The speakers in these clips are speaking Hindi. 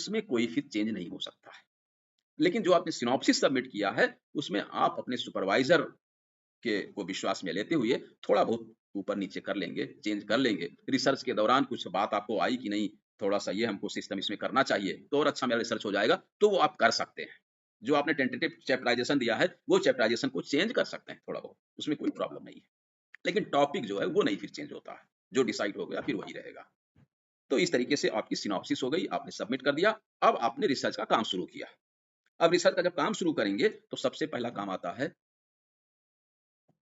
उसमें कोई फिर चेंज नहीं हो सकता है। लेकिन जो आपने सिनॉप्सिस सबमिट किया है, उसमें आप अपने सुपरवाइज़र के को विश्वास में लेते हुए थोड़ा बहुत ऊपर-नीचे कर लेंगे, चेंज कर लेंगे। रिसर्च के दौरान कुछ बात आपको आई कि नहीं, थोड़ा-सा ये हमको सिस्टम इसमें करना चाहिए, तो और अच्छा मेरा रिसर्च हो जाएगा, तो वो आप कर सकते हैं। जो आपने टेंटेटिव चैप्टराइज़ेशन दिया है, वो चैप्टराइज़ेशन को चेंज कर सकते हैं थोड़ा बहुत, उसमें कोई प्रॉब्लम नहीं है। लेकिन टॉपिक जो है, वो नहीं फिर चेंज होता है। जो डिसाइड हो गया, फिर वही रहेगा। तो इस तरीके से आपकी सिनॉप्सिस हो गई, आपने सबमिट कर दिया, अब आपने रिसर्च का काम शुरू किया। अब रिसर्च का जब काम शुरू करेंगे, तो सबसे पहला काम आता है,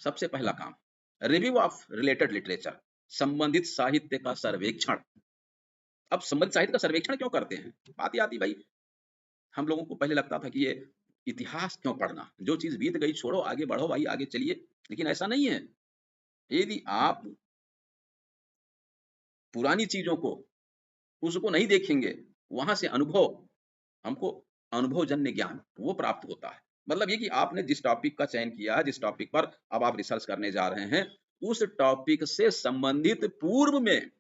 सबसे पहला काम, रिव्यू ऑफ रिलेटेड लिटरेचर, संबंधित साहित्य का सर्वेक्षण। अब संबंधित साहित्य का सर्वेक्षण क्यों करते हैं? बात ये आती भाई, हम लोगों को पहले लगता था कि ये इतिहास क्यों पढ़ना? जो चीज़ बीत गई छोड़ो, आगे बढ़ो भाई, आगे चलिए। लेकिन ऐसा नहीं है। यदि आप पुरानी चीज़ों को, उसको नहीं देखेंगे, वहाँ से अनुभव, हमको अनुभवजन्य ज्ञान वो प्राप्त होता है। मतलब ये कि आपने जिस टॉपिक का चयन किया है, जिस टॉपिक पर अब आप रिसर्च करने जा रहे हैं, उस टॉपिक से संबंधित पूर्व में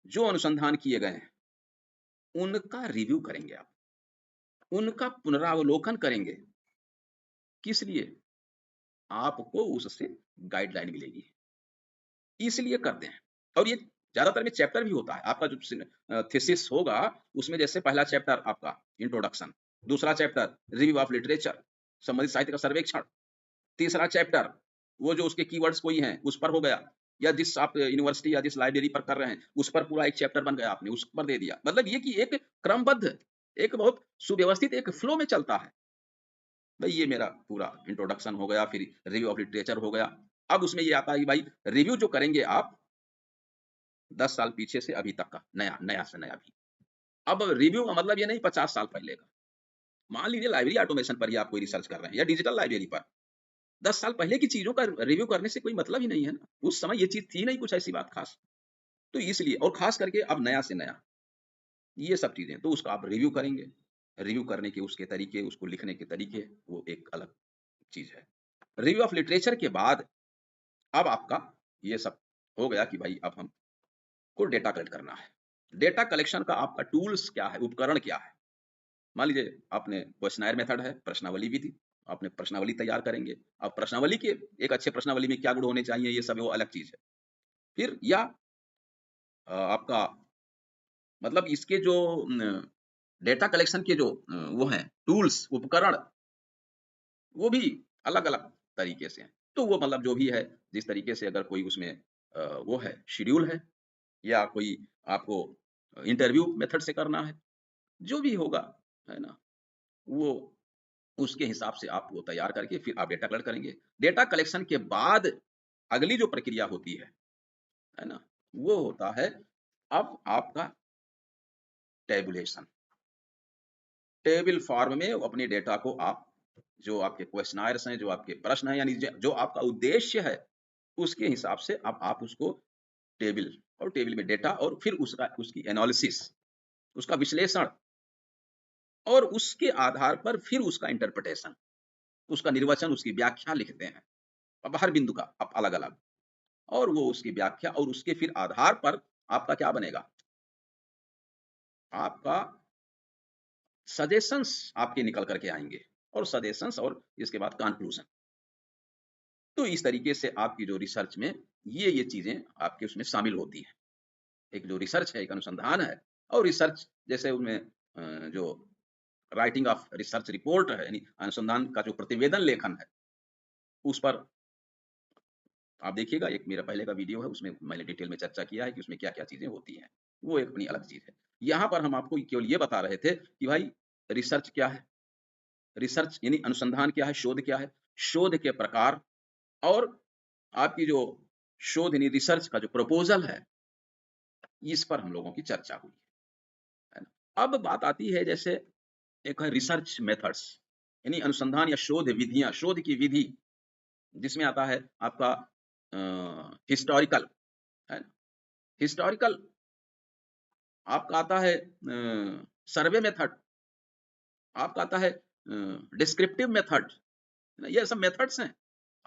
जो अनुसंधान किए गए हैं, उनका रिव्यू करेंगे आप, उनका पुनरावलोकन करेंगे। किस लिए? आपको उससे गाइडलाइन मिलेगी, इसलिए करते हैं। और ये ज़्यादातर में चैप्टर भी होता है। आपका जो थीसिस होगा, उसमें जैसे पहला चैप्टर आपका इंट्रोडक्शन, दूसरा चैप्टर रिव्यू ऑफ लिटरेचर, संबंधित साहित्य का सर्वेक्षण, तीसरा चैप्टर वो जो उसके कीवर्ड्स कोई हैं, उस पर हो गया, या जिस आप यूनिवर्सिटी या जिस लाइब्रेरी पर कर रहे हैं, उस पर पूरा एक चैप्टर बन गया, आपने उस पर दे दिया। मतलब ये कि एक क्रमबद्ध, एक बहुत सुव्यवस्थित एक फ्लो में चलता है। भई ये मेरा पूरा इंट्रोडक्शन हो गया, फिर रिव्यू ऑफ लिटरेचर हो गया। अब उसमें ये आता है कि भाई रिव्यू जो करेंगे आप 10 साल पीछे से अभी तक का, नया, नया से नया भी। अब रिव्यू का मतलब ये नहीं 50 साल पहले का। मान लीजिए लाइब्रेरी ऑटोमेशन पर ही आप कोई रिसर्च कर रहे हैं या डिजिटल लाइब्रेरी पर। 10 साल पहले की चीज़ों का रिव्यू करने से कोई मतलब ही नहीं है ना। उस समय ये चीज़ थी नहीं कुछ ऐसी बात ख़ास। तो इसलिए, और ख़ास करके अब नया से नया, ये सब चीज़ें, तो उसका आप रिव्यू करेंगे। रिव्यू करने के उसके तरीके, उसको लिखने के तरीके, वो एक अलग चीज़ है। रिव्यू ऑफ लिटरेचर के बाद अब आपका ये सब हो गया कि भाई अब हमको डेटा कलेक्ट करना है। डेटा कलेक्शन का आपका टूल्स क्या है, उपकरण क्या है? मान लीजिए आपने क्वेश्चनेयर मेथड है, प्रश्नावली विधि, आपने प्रश्नावली तैयार करेंगे। अब प्रश्नावली के, एक अच्छे प्रश्नावली में क्या गुण होने चाहिए, ये सब वो अलग चीज़ है। फिर या आपका मतलब इसके जो डेटा कलेक्शन के जो वो हैं टूल्स, उपकरण, वो भी अलग-अलग तरीके से हैं। तो वो मतलब जो भी है, जिस तरीके से अगर कोई उसमें वो है, शेड्यूल है, या कोई आपको इंटरव्यू मेथड से करना है, जो भी होगा, है ना? वो उसके हिसाब से आप वो तैयार करके फिर आप डेटा कलेक्ट करेंगे। डेटा कलेक्शन के बाद अगली जो प्रक्रिया होती है ना? वो होता है अब आपका टैबुलेशन। टेबल फॉर्म में अपने डेटा को आप, जो आपके क्वेश्चनायर्स हैं, जो आपके प्रश्न हैं, यानी जो आपका उद्देश्य है, उसके हिसाब से अब आप उसको टेबल, और टेबल में डेटा, और फिर उसका उसकी एनालिसिस, उसका विश्लेषण, और उसके आधार पर फिर उसका इंटरप्रिटेशन, उसका निर्वचन, उसकी व्याख्या लिखते हैं। अब हर बिंदु का आप अलग-अलग, और वो उसकी व्याख्या, और उसके फिर आधार पर आपका क्या बनेगा? आपका सजेशंस आपके निकल कर के आएँगे, और सजेशंस, और इसके बाद कन्क्लूज़न। तो इस तरीके से आपकी जो रिसर्च में ये चीज़ें आपके उसमें शामिल होती हैं। एक जो रिसर्च है, एक अनुसंधान है, और रिसर्च जैसे उनमें जो राइटिंग ऑफ रिसर्च रिपोर्ट है, यानी अनुसंधान का जो प्रतिवेदन लेखन है, उस पर आप देखिएगा, एक मेरा पहले का वीडियो है, उसमें मैंने डिटेल में चर्चा किया है कि उसमें क्या-क्या चीज़ें होती हैं। वो एक अपनी अलग चीज़ है। यहाँ पर हम आपको केवल ये बता रहे थे कि भाई रिसर्च क्या है? रिसर्च यानी अनुसंधान क्या है? शोध क्या है? शोध के प्रकार, और आपकी जो शोध यानी रिसर्च का जो प्रपोज़ल है, इस पर हम लोगों की चर्चा हुई, है ना? अब बात आती है, जैसे एक है रिसर्च मेथड्स, यानी अनुसंधान या शोध विधियाँ, शोध की विधि, जिसमें आता है आपका हिस्टोरिकल, है ना? हिस्टोरिकल आपका आता है सर्वे मेथड, आपका आता है डिस्क्रिप्टिव मेथड, है ना? ये सब मेथड्स हैं।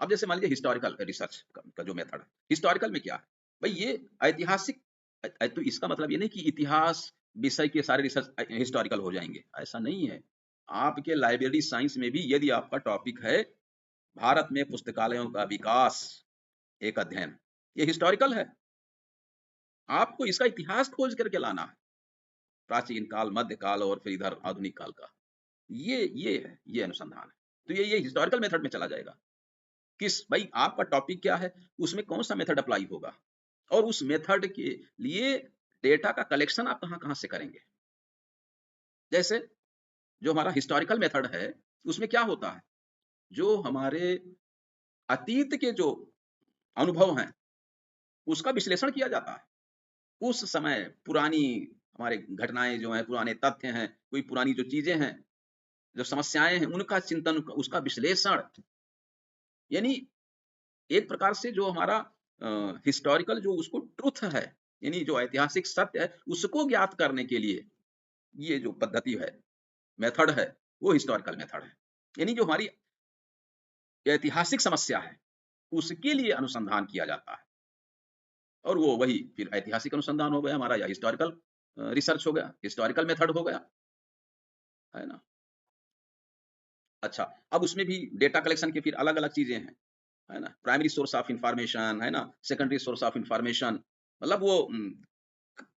अब जैसे मान लीजिए हिस्टोरिकल रिसर्च का जो मेथड है, हिस्टोरिकल में क्या है? भई ये ऐतिहासिक, तो इसका मतलब ये नहीं कि इतिहास विषय के सारे रिसर्च हिस्टोरिकल हो जाएँगे, ऐसा नहीं है। आपके लाइब्रेरी साइंस में भी यदि आपका टॉपिक है भारत में पुस्तकालयों का विकास, एक अध्ययन, ये हिस्टोरिकल है। आपको इसका इतिहास खोज करके लाना है, प्राचीन काल, मध्य काल और फिर इधर आधुनिक काल का। ये है, ये अनुसंधान है। तो ये हिस्टोरिकल मेथड में चला जाएगा। किस भाई आपका टॉपिक क्या है, उसमें कौन-सा मेथड अप्लाई होगा और उस मेथड के लिए डेटा का कलेक्शन आप कहाँ-कहाँ से करेंगे। जैसे जो हमारा हिस्टोरिकल मेथड है, उसमें क्या होता है, जो हमारे अतीत के जो अनुभव हैं, उसका विश्लेषण किया जाता है। उस समय पुरानी हमारे घटनाएँ जो हैं, पुराने तथ्य हैं, कोई पुरानी जो चीज़ें हैं, जो समस्याएँ हैं, उनका चिंतन, उसका विश्लेषण, यानी एक प्रकार से जो हमारा हिस्टोरिकल जो उसको ट्रुथ है, यानी जो ऐतिहासिक सत्य है, उसको ज्ञात करने के लिए ये जो पद्धति है, मेथड है, वो हिस्टोरिकल मेथड है। यानी जो हमारी ऐतिहासिक समस्या है, उसके लिए अनुसंधान किया जाता है और वो वही फिर ऐतिहासिक अनुसंधान हो गया हमारा या हिस्टोरिकल रिसर्च हो गया, हिस्टोरिकल मेथड हो गया, है ना? अच्छा, अब उसमें भी डेटा कलेक्शन की फिर अलग-अलग चीज़ें हैं, है ना? प्राइमरी सोर्स ऑफ इन्फॉर्मेशन, है ना? सेकेंडरी सोर्स ऑफ इन्फॉर्मेशन, मतलब वो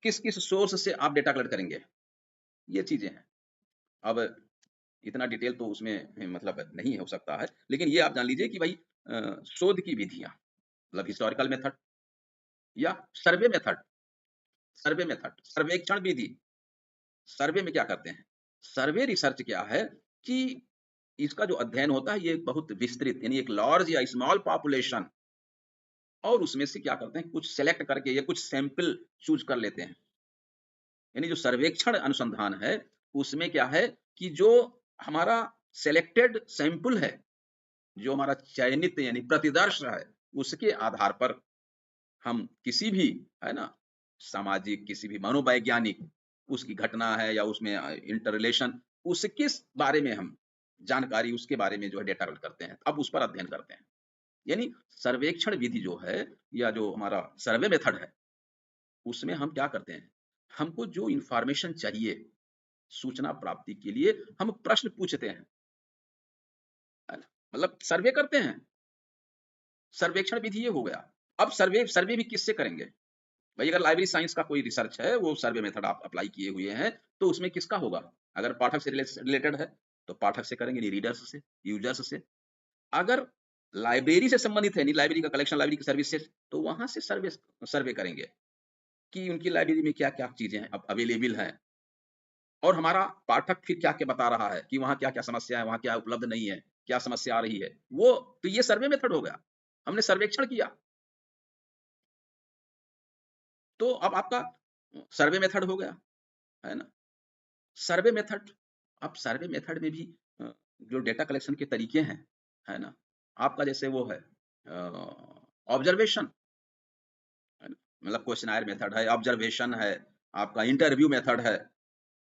किस-किस सोर्स से आप डेटा कलेक्ट करेंगे, ये चीज़ें हैं। अब इतना डिटेल तो उसमें मतलब नहीं हो सकता है, लेकिन ये आप जान लीजिए कि भई शोध की विधियाँ, मतलब हिस्टोरिकल मेथड या सर्वे मेथड, सर्वेक्षण विधि। सर्वे में क्या करते हैं? सर्वे रिसर्च क्या है कि इसका जो अध्ययन होता है, ये बहुत विस्तृत, यानी एक लार्ज या स्मॉल पॉपुलेशन, और उसमें से क्या करते हैं, कुछ सेलेक्ट करके या कुछ सैंपल चूज़ कर लेते हैं। यानी जो सर्वेक्षण अनुसंधान है, उसमें क्या है कि जो हमारा सेलेक्टेड सैंपल है, जो हमारा चयनित यानी प्रतिदर्श है, उसके आधार पर हम किसी भी, है ना, सामाजिक, किसी भी मनोवैज्ञानिक उसकी घटना है या उसमें इंटर रिलेशन, उसके बारे में हम जानकारी, उसके बारे में जो है डेटा कलेक्ट करते हैं। अब उस पर अध्ययन करते हैं। यानी सर्वेक्षण विधि जो है या जो हमारा सर्वे मेथड है, उसमें हम क्या करते हैं, हमको जो इन्फॉर्मेशन चाहिए सूचना प्राप्ति के लिए, हम प्रश्न पूछते हैं, है ना? मतलब सर्वे करते हैं। सर्वेक्षण विधि ये हो गया। अब सर्वे सर्वे भी किससे करेंगे? भई अगर लाइब्रेरी साइंस का कोई रिसर्च है, वो सर्वे मेथड आप अप्लाई किए हुए हैं, तो उसमें किसका होगा? अगर पाठक से रिलेटेड है, तो पाठक से करेंगे, नहीं रीडर्स से, यूज़र्स से। अगर लाइब्रेरी से संबंधित है, नहीं लाइब्रेरी का कलेक्शन, लाइब्रेरी की सर्विसेज़, तो वहाँ से सर्वे सर्वे करेंगे कि उनकी लाइब्रेरी में क्या-क्या चीज़ें हैं, अब अवेलेबल हैं और हमारा पाठक फिर क्या-क्या बता रहा है कि वहाँ क्या-क्या समस्या है, वहाँ क्या उपलब्ध नहीं है, क्या समस्या आ रही है। वो तो ये सर्वे मेथड हो गया। हमने सर्वेक्षण किया, तो अब आपका सर्वे मेथड हो गया, है ना? सर्वे मेथड, अब सर्वे मेथड में भी जो डेटा कलेक्शन के तरीके हैं, है ना? आपका जैसे वो है ऑब्जर्वेशन, है ना? मतलब क्वेश्चनायर मेथड है, ऑब्जर्वेशन है, आपका इंटरव्यू मेथड है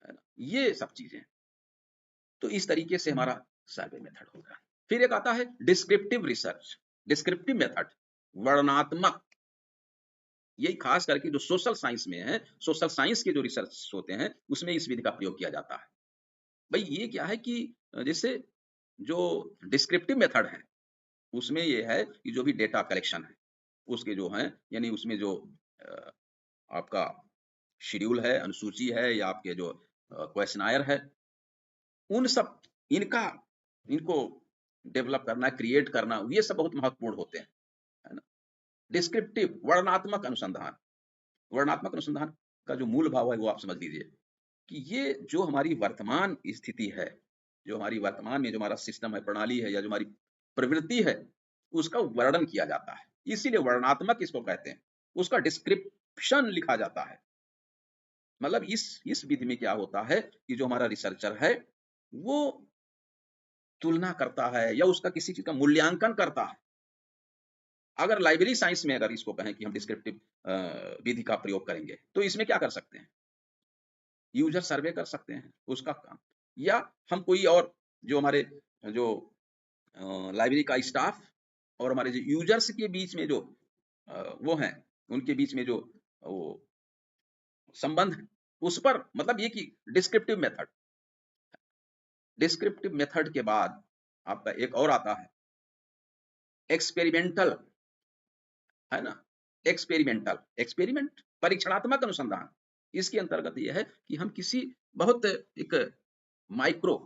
ना? ये सब चीज़ें। तो इस तरीके से हमारा सर्वे मेथड होगा। फिर एक आता है डिस्क्रिप्टिव रिसर्च, डिस्क्रिप्टिव मेथड, वर्णनात्मक। यही खास करके जो सोशल साइंस में है, सोशल साइंस के जो रिसर्च होते हैं, उसमें इस विधि का प्रयोग किया जाता है। भई ये क्या है कि जैसे जो डिस्क्रिप्टिव मेथड है, उसमें ये है कि जो भी डेटा कलेक्शन है, उसके जो हैं, यानी उसमें जो अ, आपका शेड्यूल है, अनुसूची है या आपके जो क्वेश्चनायर है, उन सब इनका इनको डेवलप करना, क्रिएट करना, ये सब बहुत महत्वपूर्ण होते हैं, है ना? डिस्क्रिप्टिव वर्णनात्मक अनुसंधान, वर्णनात्मक अनुसंधान का जो मूल भाव है, वो आप समझ लीजिए कि ये जो हमारी वर्तमान स्थिति है, जो हमारी वर्तमान में जो हमारा सिस्टम है, प्रणाली है या जो हमारी प्रवृत्ति है, उसका वर्णन किया जाता है। इसीलिए वर्णनात्मक इसको कहते हैं। उसका डिस्क्रिप्शन लिखा जाता है। मतलब इस विधि में क्या होता है कि जो हमारा रिसर्चर है, वो तुलना करता है या उसका किसी चीज़ का मूल्यांकन करता है। अगर लाइब्रेरी साइंस में अगर इसको कहें कि हम डिस्क्रिप्टिव विधि का प्रयोग करेंगे, तो इसमें क्या कर सकते हैं? यूज़र सर्वे कर सकते हैं, उसका काम, या हम कोई और जो हमारे जो लाइब्रेरी का स्टाफ और हमारे जो यूज़र्स के बीच में जो वो हैं, उनके बीच में जो वो संबंध है, उस पर मतलब ये कि डिस्क्रिप्टिव मेथड के बाद आपका एक और आता है एक्सपेरिमेंटल, है ना? एक्सपेरिमेंट परीक्षणात्मक अनुसंधान। इसके अंतर्गत ये है कि हम किसी बहुत एक माइक्रो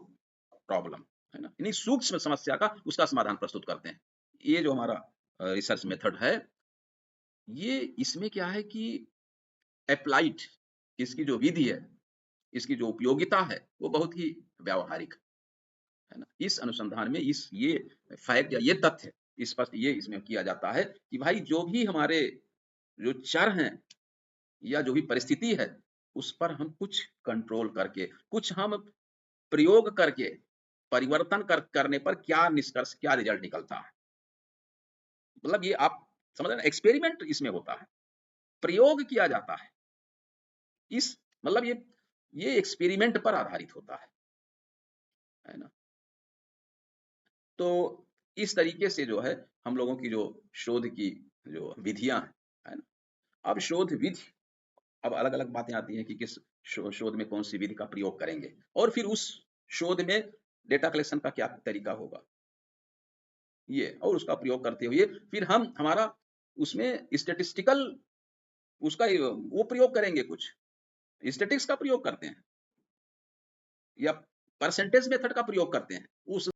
प्रॉब्लम, है ना? यानी सूक्ष्म समस्या का उसका समाधान प्रस्तुत करते हैं। ये जो हमारा रिसर्च मेथड है, ये इसमें क्या है कि एप्लाइड इसकी जो विधि है, इसकी जो उपयोगिता है, वो बहुत ही व्यावहारिक है ना? इस अनुसंधान में इस ये फैक्ट या ये तथ्य स्पष्ट ये इसमें किया जाता है कि भाई जो भी हमारे जो चर हैं या जो भी परिस्थिति है, उस पर हम कुछ कंट्रोल करके, कुछ हम प्रयोग करके, परिवर्तन करने पर क्या निष्कर्ष, क्या रिजल्ट निकलता है। मतलब ये आप समझ रहे हैं ना, एक्सपेरिमेंट इसमें होता है, प्रयोग किया जाता है। इस मतलब ये एक्सपेरिमेंट पर आधारित होता है ना? तो इस तरीके से जो है हम लोगों की जो शोध की जो विधियाँ हैं, है ना? अब शोध विधि, अब अलग-अलग बातें आती हैं कि किस शोध में कौन-सी विधि का प्रयोग करेंगे और फिर उस शोध में डेटा कलेक्शन का क्या तरीका होगा, ये और उसका प्रयोग करते हुए फिर हम हमारा उसमें स्टैटिस्टिकल उसका वो प्रयोग करेंगे कुछ, स्टैटिस्टिक्स का प्रयोग करते हैं या परसेंटेज मेथड का प्रयोग करते हैं। उस